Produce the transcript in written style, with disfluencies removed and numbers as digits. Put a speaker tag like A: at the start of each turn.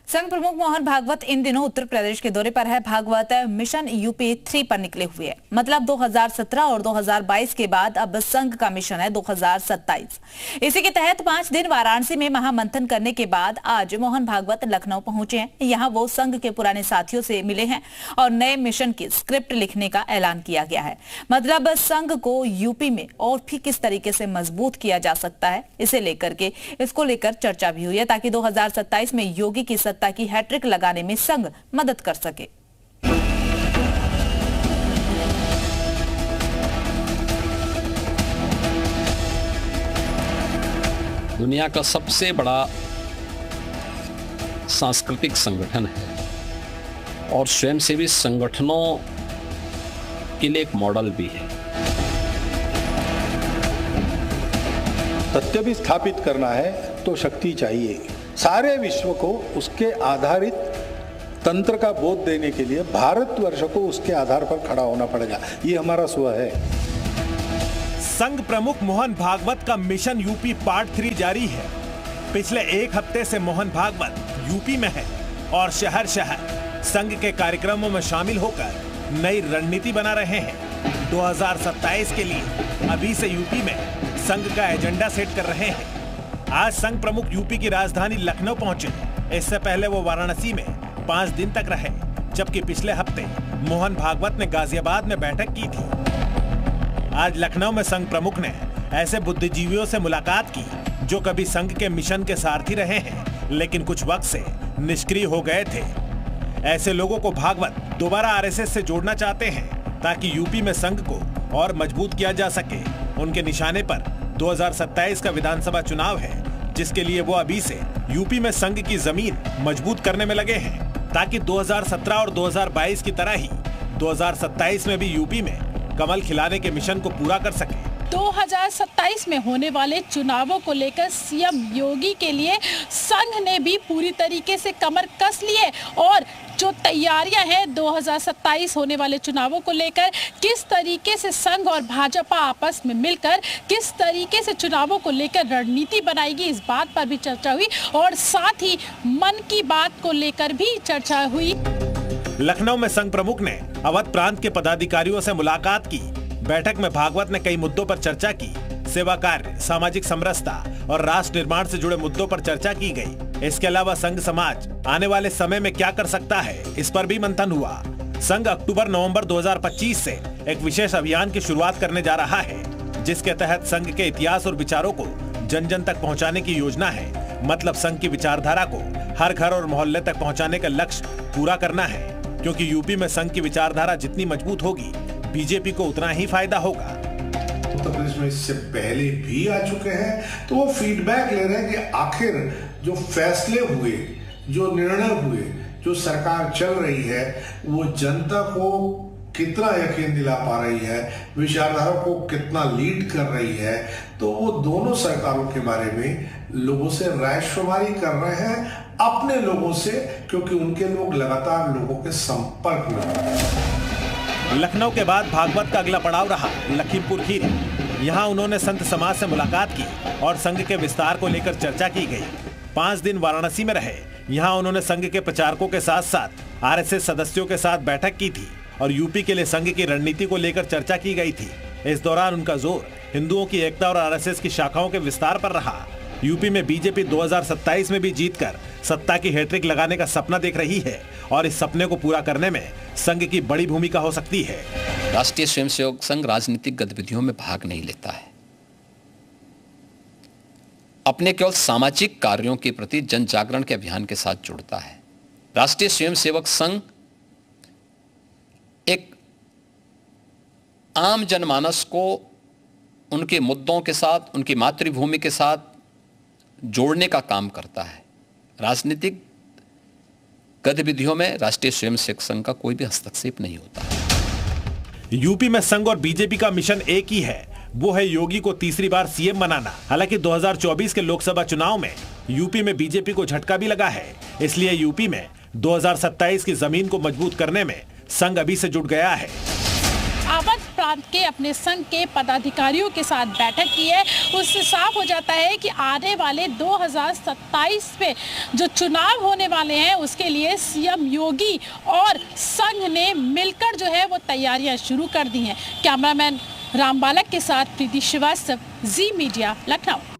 A: संघ प्रमुख मोहन भागवत इन दिनों उत्तर प्रदेश के दौरे पर है। भागवत मिशन यूपी 3 पर निकले हुए हैं। मतलब 2017 और 2022 के बाद अब संघ का मिशन है 2027। इसी के तहत 5 दिन वाराणसी में महामंथन करने के बाद आज मोहन भागवत लखनऊ पहुंचे हैं। यहां वो संघ के पुराने साथियों से मिले हैं और नए मिशन की स्क्रिप्ट लिखने का ऐलान किया गया है। मतलब संघ को यूपी में और भी किस तरीके से मजबूत किया जा सकता है, इसको लेकर चर्चा भी हुई है, ताकि 2027 में योगी की सत्ता की हैट्रिक लगाने में संघ मदद कर सके।
B: दुनिया का सबसे बड़ा सांस्कृतिक संगठन है और स्वयंसेवी संगठनों के लिए एक मॉडल भी है।
C: सत्य भी स्थापित करना है तो शक्ति चाहिए। सारे विश्व को उसके आधारित तंत्र का बोध देने के लिए भारतवर्ष को उसके आधार पर खड़ा होना पड़ेगा। ये हमारा स्व है।
D: संघ प्रमुख मोहन भागवत का मिशन यूपी पार्ट 3 जारी है। पिछले एक हफ्ते से मोहन भागवत यूपी में है और शहर शहर संघ के कार्यक्रमों में शामिल होकर नई रणनीति बना रहे हैं। 2027 के लिए अभी से यूपी में संघ का एजेंडा सेट कर रहे हैं। आज संघ प्रमुख यूपी की राजधानी लखनऊ पहुंचे। इससे पहले वो वाराणसी में 5 दिन तक रहे, जबकि पिछले हफ्ते मोहन भागवत ने गाजियाबाद में बैठक की थी। आज लखनऊ में संघ प्रमुख ने ऐसे बुद्धिजीवियों से मुलाकात की जो कभी संघ के मिशन के सारथी रहे हैं, लेकिन कुछ वक्त से निष्क्रिय हो गए थे। ऐसे लोगों को भागवत दोबारा आरएसएस से जोड़ना चाहते हैं ताकि यूपी में संघ को और मजबूत किया जा सके। उनके निशाने पर 2027 का विधानसभा चुनाव है, जिसके लिए वो अभी से यूपी में संघ की जमीन मजबूत करने में लगे हैं, ताकि 2017 और 2022 की तरह ही 2027 में भी यूपी में कमल खिलाने के मिशन को पूरा कर सके।
E: 2027 में होने वाले चुनावों को लेकर सीएम योगी के लिए संघ ने भी पूरी तरीके से कमर कस ली है और जो तैयारियां हैं 2027 होने वाले चुनावों को लेकर, किस तरीके से संघ और भाजपा आपस में मिलकर किस तरीके से चुनावों को लेकर रणनीति बनाएगी, इस बात पर भी चर्चा हुई और साथ ही मन की बात को लेकर भी चर्चा हुई।
D: लखनऊ में संघ प्रमुख ने अवध प्रांत के पदाधिकारियों से मुलाकात की। बैठक में भागवत ने कई मुद्दों पर चर्चा की। सेवा कार्य, सामाजिक समरसता और राष्ट्र निर्माण से जुड़े मुद्दों पर चर्चा की गई। इसके अलावा संघ समाज आने वाले समय में क्या कर सकता है, इस पर भी मंथन हुआ। संघ अक्टूबर-नवंबर 2025 से एक विशेष अभियान की शुरुआत करने जा रहा है, जिसके तहत संघ के इतिहास और विचारों को जन जन तक पहुंचाने की योजना है। मतलब संघ की विचारधारा को हर घर और मोहल्ले तक पहुंचाने का लक्ष्य पूरा करना है, क्योंकि यूपी में संघ की विचारधारा जितनी मजबूत होगी, बीजेपी को उतना ही फायदा होगा।
F: उत्तर प्रदेश में इससे पहले भी आ चुके हैं, तो वो फीडबैक ले रहे हैं कि आखिर जो फैसले हुए, जो निर्णय हुए, जो सरकार चल रही है, वो जनता को कितना यकीन दिला पा रही है, विचारधारा को कितना लीड कर रही है। तो वो दोनों सरकारों के बारे में लोगों से रायशुमारी कर रहे हैं, अपने लोगों से, क्योंकि उनके लोग लगातार लोगों के संपर्क में हैं।
D: लखनऊ के बाद भागवत का अगला पड़ाव रहा लखीमपुर खीरी। यहाँ उन्होंने संत समाज से मुलाकात की और संघ के विस्तार को लेकर चर्चा की गई। 5 दिन वाराणसी में रहे। यहाँ उन्होंने संघ के प्रचारकों के साथ साथ आरएसएस सदस्यों के साथ बैठक की थी और यूपी के लिए संघ की रणनीति को लेकर चर्चा की गई थी। इस दौरान उनका जोर हिंदुओं की एकता और आरएसएस की शाखाओं के विस्तार पर रहा। यूपी में बीजेपी 2027 में भी जीतकर सत्ता की हैट्रिक लगाने का सपना देख रही है और इस सपने को पूरा करने में संघ की बड़ी भूमिका हो सकती है।
B: राष्ट्रीय स्वयंसेवक संघ राजनीतिक गतिविधियों में भाग नहीं लेता है। अपने केवल सामाजिक कार्यों के प्रति जन जागरण के अभियान के साथ जुड़ता है। राष्ट्रीय स्वयंसेवक संघ एक आम जनमानस को उनके मुद्दों के साथ, उनकी मातृभूमि के साथ जोड़ने का काम करता है। राजनीतिक गतिविधियों में राष्ट्रीय स्वयंसेवक संघ का कोई भी हस्तक्षेप नहीं होता है।
D: यूपी में संघ और बीजेपी का मिशन एक ही है, वो है योगी को तीसरी बार सीएम बनाना। हालांकि 2024 के लोकसभा चुनाव में यूपी में बीजेपी को झटका भी लगा है, इसलिए यूपी में 2027 की जमीन को मजबूत करने में संघ अभी से जुट गया है।
E: अवध प्रांत के अपने संघ के पदाधिकारियों के साथ बैठक की है, उससे साफ हो जाता है कि आने वाले 2027 में जो चुनाव होने वाले हैं उसके लिए सीएम योगी और संघ ने मिलकर जो है वो तैयारियां शुरू कर दी हैं। कैमरामैन राम बालक के साथ प्रीति श्रीवास्तव, जी मीडिया, लखनऊ।